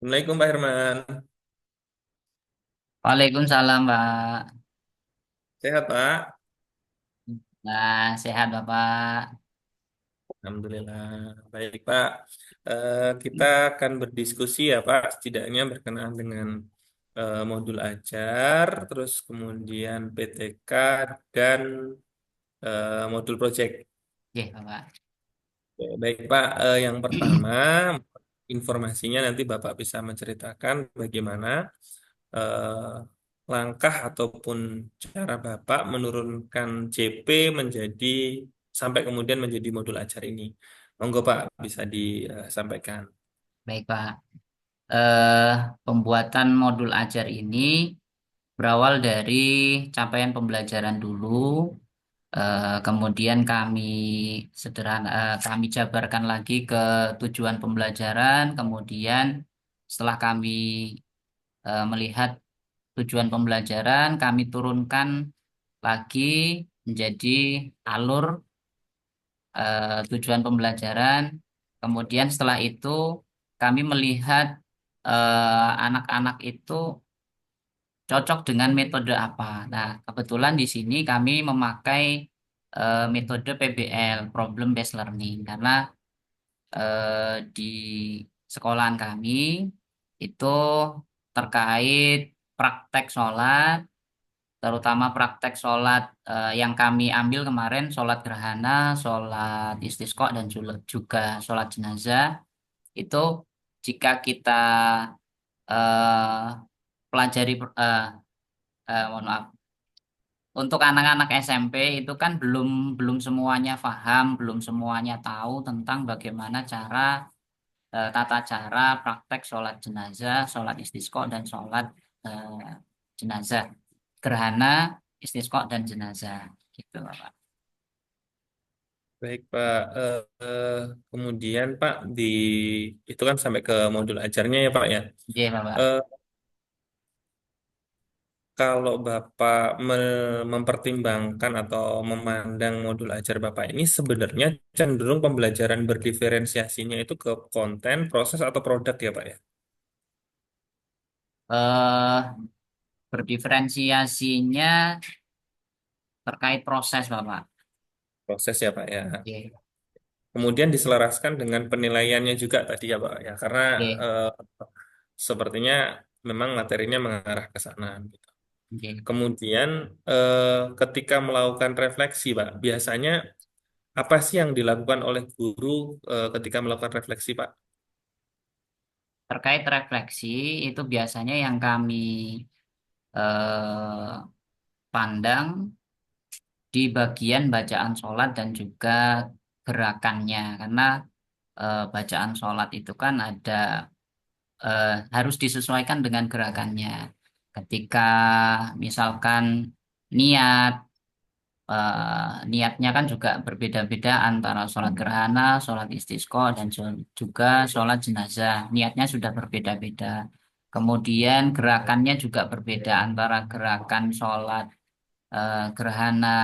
Assalamualaikum Pak Herman. Waalaikumsalam, Pak. Sehat Pak? Nah, sehat, Bapak. Alhamdulillah. Baik Pak. Kita akan berdiskusi ya Pak, setidaknya berkenaan dengan modul ajar, terus kemudian PTK dan modul project. Oke, Bapak. Oke, baik Pak, yang pertama informasinya nanti Bapak bisa menceritakan bagaimana eh, langkah ataupun cara Bapak menurunkan CP menjadi sampai kemudian menjadi modul ajar ini. Monggo Pak bisa disampaikan. Baik, Pak. Eh, Pembuatan modul ajar ini berawal dari capaian pembelajaran dulu. Kemudian kami jabarkan lagi ke tujuan pembelajaran. Kemudian setelah kami melihat tujuan pembelajaran, kami turunkan lagi menjadi alur tujuan pembelajaran. Kemudian setelah itu kami melihat anak-anak itu cocok dengan metode apa. Nah, kebetulan di sini kami memakai metode PBL, Problem Based Learning, karena di sekolahan kami itu terkait praktek sholat, terutama praktek sholat yang kami ambil kemarin, sholat gerhana, sholat istisqa, dan juga sholat jenazah. Itu jika kita eh, pelajari, mohon maaf, untuk anak-anak SMP itu kan belum belum semuanya paham, belum semuanya tahu tentang bagaimana tata cara praktek sholat jenazah, sholat istisqa, dan sholat eh, jenazah, gerhana, istisqa, dan jenazah, gitu, Bapak. Baik Pak, kemudian Pak itu kan sampai ke modul ajarnya ya Pak ya. Iya, Bapak. Eh, Kalau Bapak mempertimbangkan atau memandang modul ajar Bapak ini sebenarnya cenderung pembelajaran berdiferensiasinya itu ke konten, proses, atau produk ya Pak ya? eh Berdiferensiasinya terkait proses, Bapak. Proses ya Pak ya. Oke, Kemudian diselaraskan dengan penilaiannya juga tadi ya Pak ya. Karena oke, eh, sepertinya memang materinya mengarah ke sana, gitu. oke. Kemudian ketika melakukan refleksi Pak, biasanya apa sih yang dilakukan oleh guru ketika melakukan refleksi Pak? Terkait refleksi, itu biasanya yang kami eh, pandang di bagian bacaan sholat dan juga gerakannya. Karena bacaan sholat itu kan harus disesuaikan dengan gerakannya. Ketika misalkan niat, niatnya kan juga berbeda-beda antara sholat gerhana, sholat istisqa, dan juga sholat jenazah. Niatnya sudah berbeda-beda. Kemudian gerakannya juga berbeda antara gerakan sholat gerhana,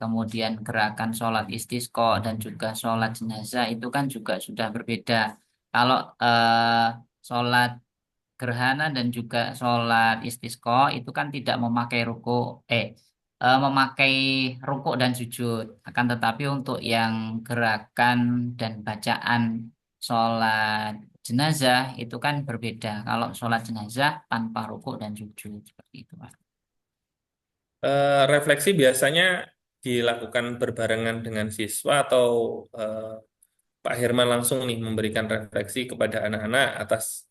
kemudian gerakan sholat istisqa, dan juga sholat jenazah itu kan juga sudah berbeda. Kalau sholat gerhana dan juga sholat istisqa itu kan tidak memakai ruku dan sujud. Akan tetapi untuk yang gerakan dan bacaan sholat jenazah itu kan berbeda. Kalau sholat jenazah tanpa ruku dan sujud seperti itu, Pak. Refleksi biasanya dilakukan berbarengan dengan siswa atau eh, Pak Herman langsung nih memberikan refleksi kepada anak-anak atas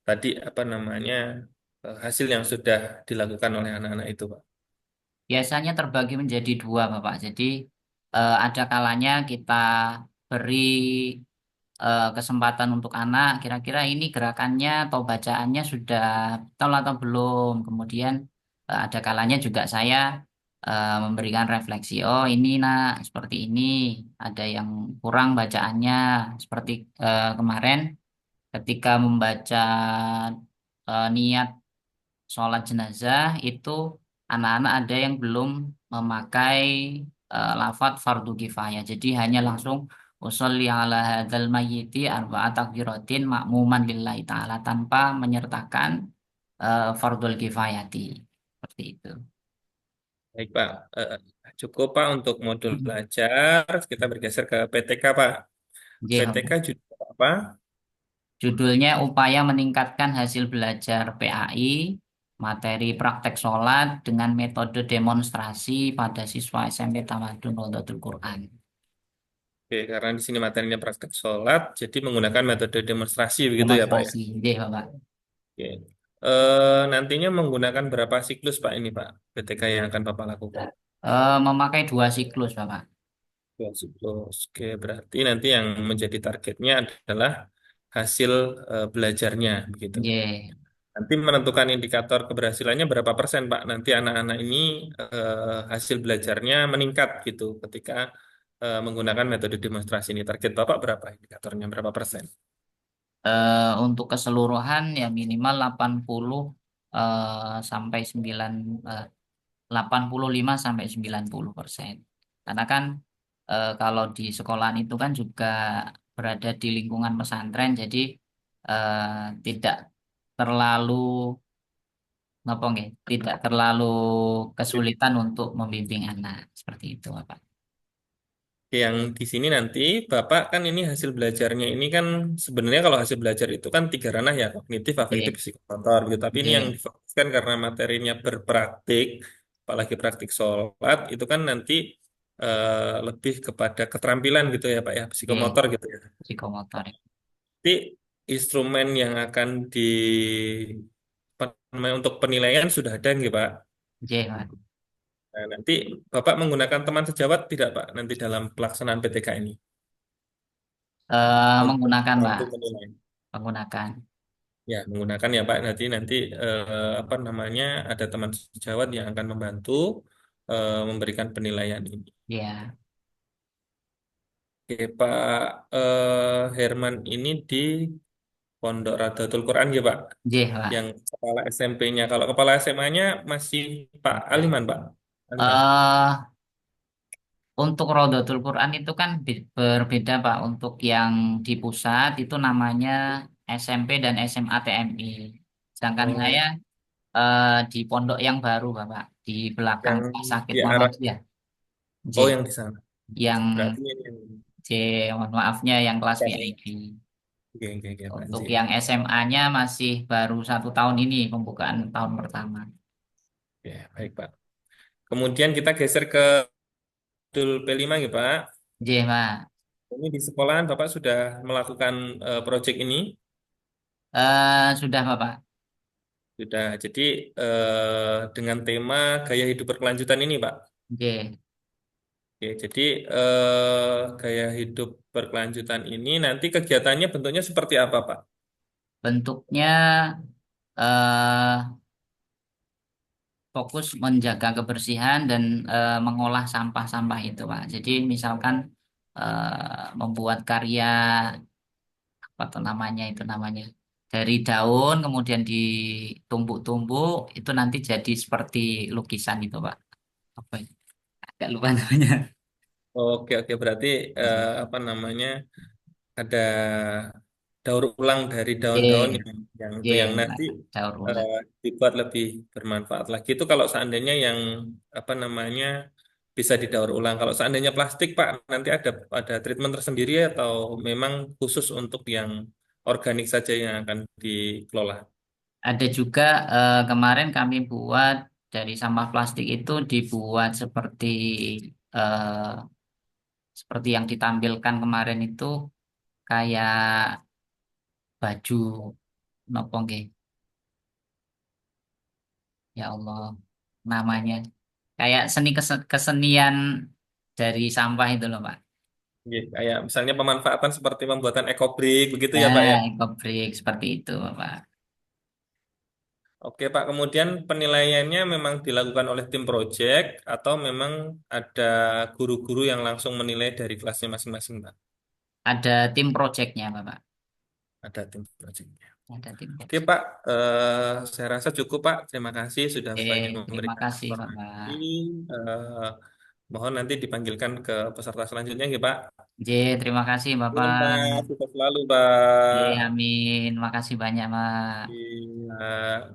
tadi apa namanya hasil yang sudah dilakukan oleh anak-anak itu Pak. Biasanya terbagi menjadi dua, Bapak. Jadi ada kalanya kita beri kesempatan untuk anak, kira-kira ini gerakannya atau bacaannya sudah betul atau belum. Kemudian ada kalanya juga saya memberikan refleksi. Oh, ini nak seperti ini. Ada yang kurang bacaannya. Seperti kemarin ketika membaca niat sholat jenazah itu anak-anak ada yang belum memakai lafadz fardu kifayah. Jadi hanya langsung usolli ala hadzal mayyiti arba'at takbiratin makmuman lillahi ta'ala tanpa menyertakan fardul kifayati. Seperti itu. Baik Pak, Eh, cukup Pak untuk modul belajar. Kita bergeser ke PTK Pak. J. PTK judul apa? Judulnya upaya meningkatkan hasil belajar PAI, materi praktek sholat dengan metode demonstrasi pada siswa SMP Tamadun Rodotul Quran. Oke, karena di sini materinya praktek sholat, jadi menggunakan metode demonstrasi begitu ya Pak ya. Demonstrasi, J, Bapak. Oke. Nantinya menggunakan berapa siklus Pak ini Pak? PTK yang akan Bapak lakukan? Memakai dua siklus, Bapak. Dua siklus. Oke, berarti nanti yang menjadi targetnya adalah hasil belajarnya begitu. J. Nanti menentukan indikator keberhasilannya berapa persen Pak? Nanti anak-anak ini hasil belajarnya meningkat gitu ketika menggunakan metode demonstrasi ini. Target Bapak berapa indikatornya? Berapa persen? Untuk keseluruhan ya minimal 80 sampai 9 eh, 85 sampai 90%. Karena kan kalau di sekolahan itu kan juga berada di lingkungan pesantren, jadi eh, tidak terlalu ngapa nggih, tidak terlalu kesulitan untuk membimbing anak seperti itu, Pak. Yang di sini nanti Bapak kan ini hasil belajarnya ini kan sebenarnya kalau hasil belajar itu kan tiga ranah ya kognitif, afektif, Oke, psikomotor gitu. Tapi ini yang oke, difokuskan karena materinya berpraktik, apalagi praktik sholat itu kan nanti lebih kepada keterampilan gitu ya Pak ya, oke, psikomotor gitu ya. psikomotor. Nanti instrumen yang akan di apa namanya, untuk penilaian sudah ada nggih Pak. Oke, Pak. Nah, nanti Bapak menggunakan teman sejawat tidak Pak nanti dalam pelaksanaan PTK ini untuk Menggunakan, Pak, membantu menilai. menggunakan. Ya, menggunakan ya Pak. Nanti nanti apa namanya ada teman sejawat yang akan membantu memberikan penilaian ini. Ya, Oke, Pak Herman ini di Pondok Radatul Quran ya Pak. J, Pak. Yang kepala SMP-nya. Kalau kepala SMA-nya masih Pak Aliman Pak. Aliman. eh Untuk Rodotul Quran itu kan berbeda Pak. Untuk yang di pusat itu namanya SMP dan SMA TMI. Sedangkan saya Oh, di pondok yang baru Bapak, di belakang yang Rumah Sakit di arah. Muhammadiyah. Oh, J, yang di sana. yang Berarti ini yang J, mohon maafnya yang kelas bukan ya. VIP. Oke, oke, oke, Pak Untuk Anji. yang SMA-nya masih baru 1 tahun ini pembukaan tahun pertama. Oke, baik Pak. Kemudian kita geser ke modul P5 ya Pak. J, Pak. Ini di sekolahan Bapak sudah melakukan proyek ini Sudah Bapak. sudah. Jadi dengan tema gaya hidup berkelanjutan ini, Pak. J. Oke, jadi gaya hidup berkelanjutan ini nanti kegiatannya bentuknya seperti apa, Pak? Bentuknya eh fokus menjaga kebersihan dan mengolah sampah-sampah itu, Pak. Jadi misalkan membuat karya apa tuh namanya itu namanya dari daun kemudian ditumbuk-tumbuk itu nanti jadi seperti lukisan itu, Pak. Apa ya? Agak lupa namanya. Oke, oke. Berarti apa namanya? Ada daur ulang dari daun-daun J, yang itu yang J, nanti daur ulang. eh, dibuat lebih bermanfaat lagi. Itu kalau seandainya yang apa namanya bisa didaur ulang. Kalau seandainya plastik, Pak, nanti ada treatment tersendiri atau memang khusus untuk yang organik saja yang akan dikelola. Ada juga kemarin kami buat dari sampah plastik itu dibuat eh, seperti yang ditampilkan kemarin itu kayak baju nopo nggih? Ya Allah namanya kayak kesenian dari sampah itu loh Pak. Iya, kayak misalnya pemanfaatan seperti pembuatan ekobrik begitu ya, Pak ya. Nah, ekobrik seperti itu Pak. Oke, Pak. Kemudian penilaiannya memang dilakukan oleh tim project atau memang ada guru-guru yang langsung menilai dari kelasnya masing-masing, Pak? Ada tim projectnya Bapak. Ada tim project. Ada tim Oke, project. Pak. Saya rasa cukup, Pak. Terima kasih sudah banyak Terima memberikan kasih informasi. Bapak. Eh, Mohon nanti dipanggilkan ke peserta selanjutnya ya Pak. J, terima kasih Nuhun, Bapak. Pak. Sukses selalu J, Pak. amin. Makasih banyak, Pak. Iya.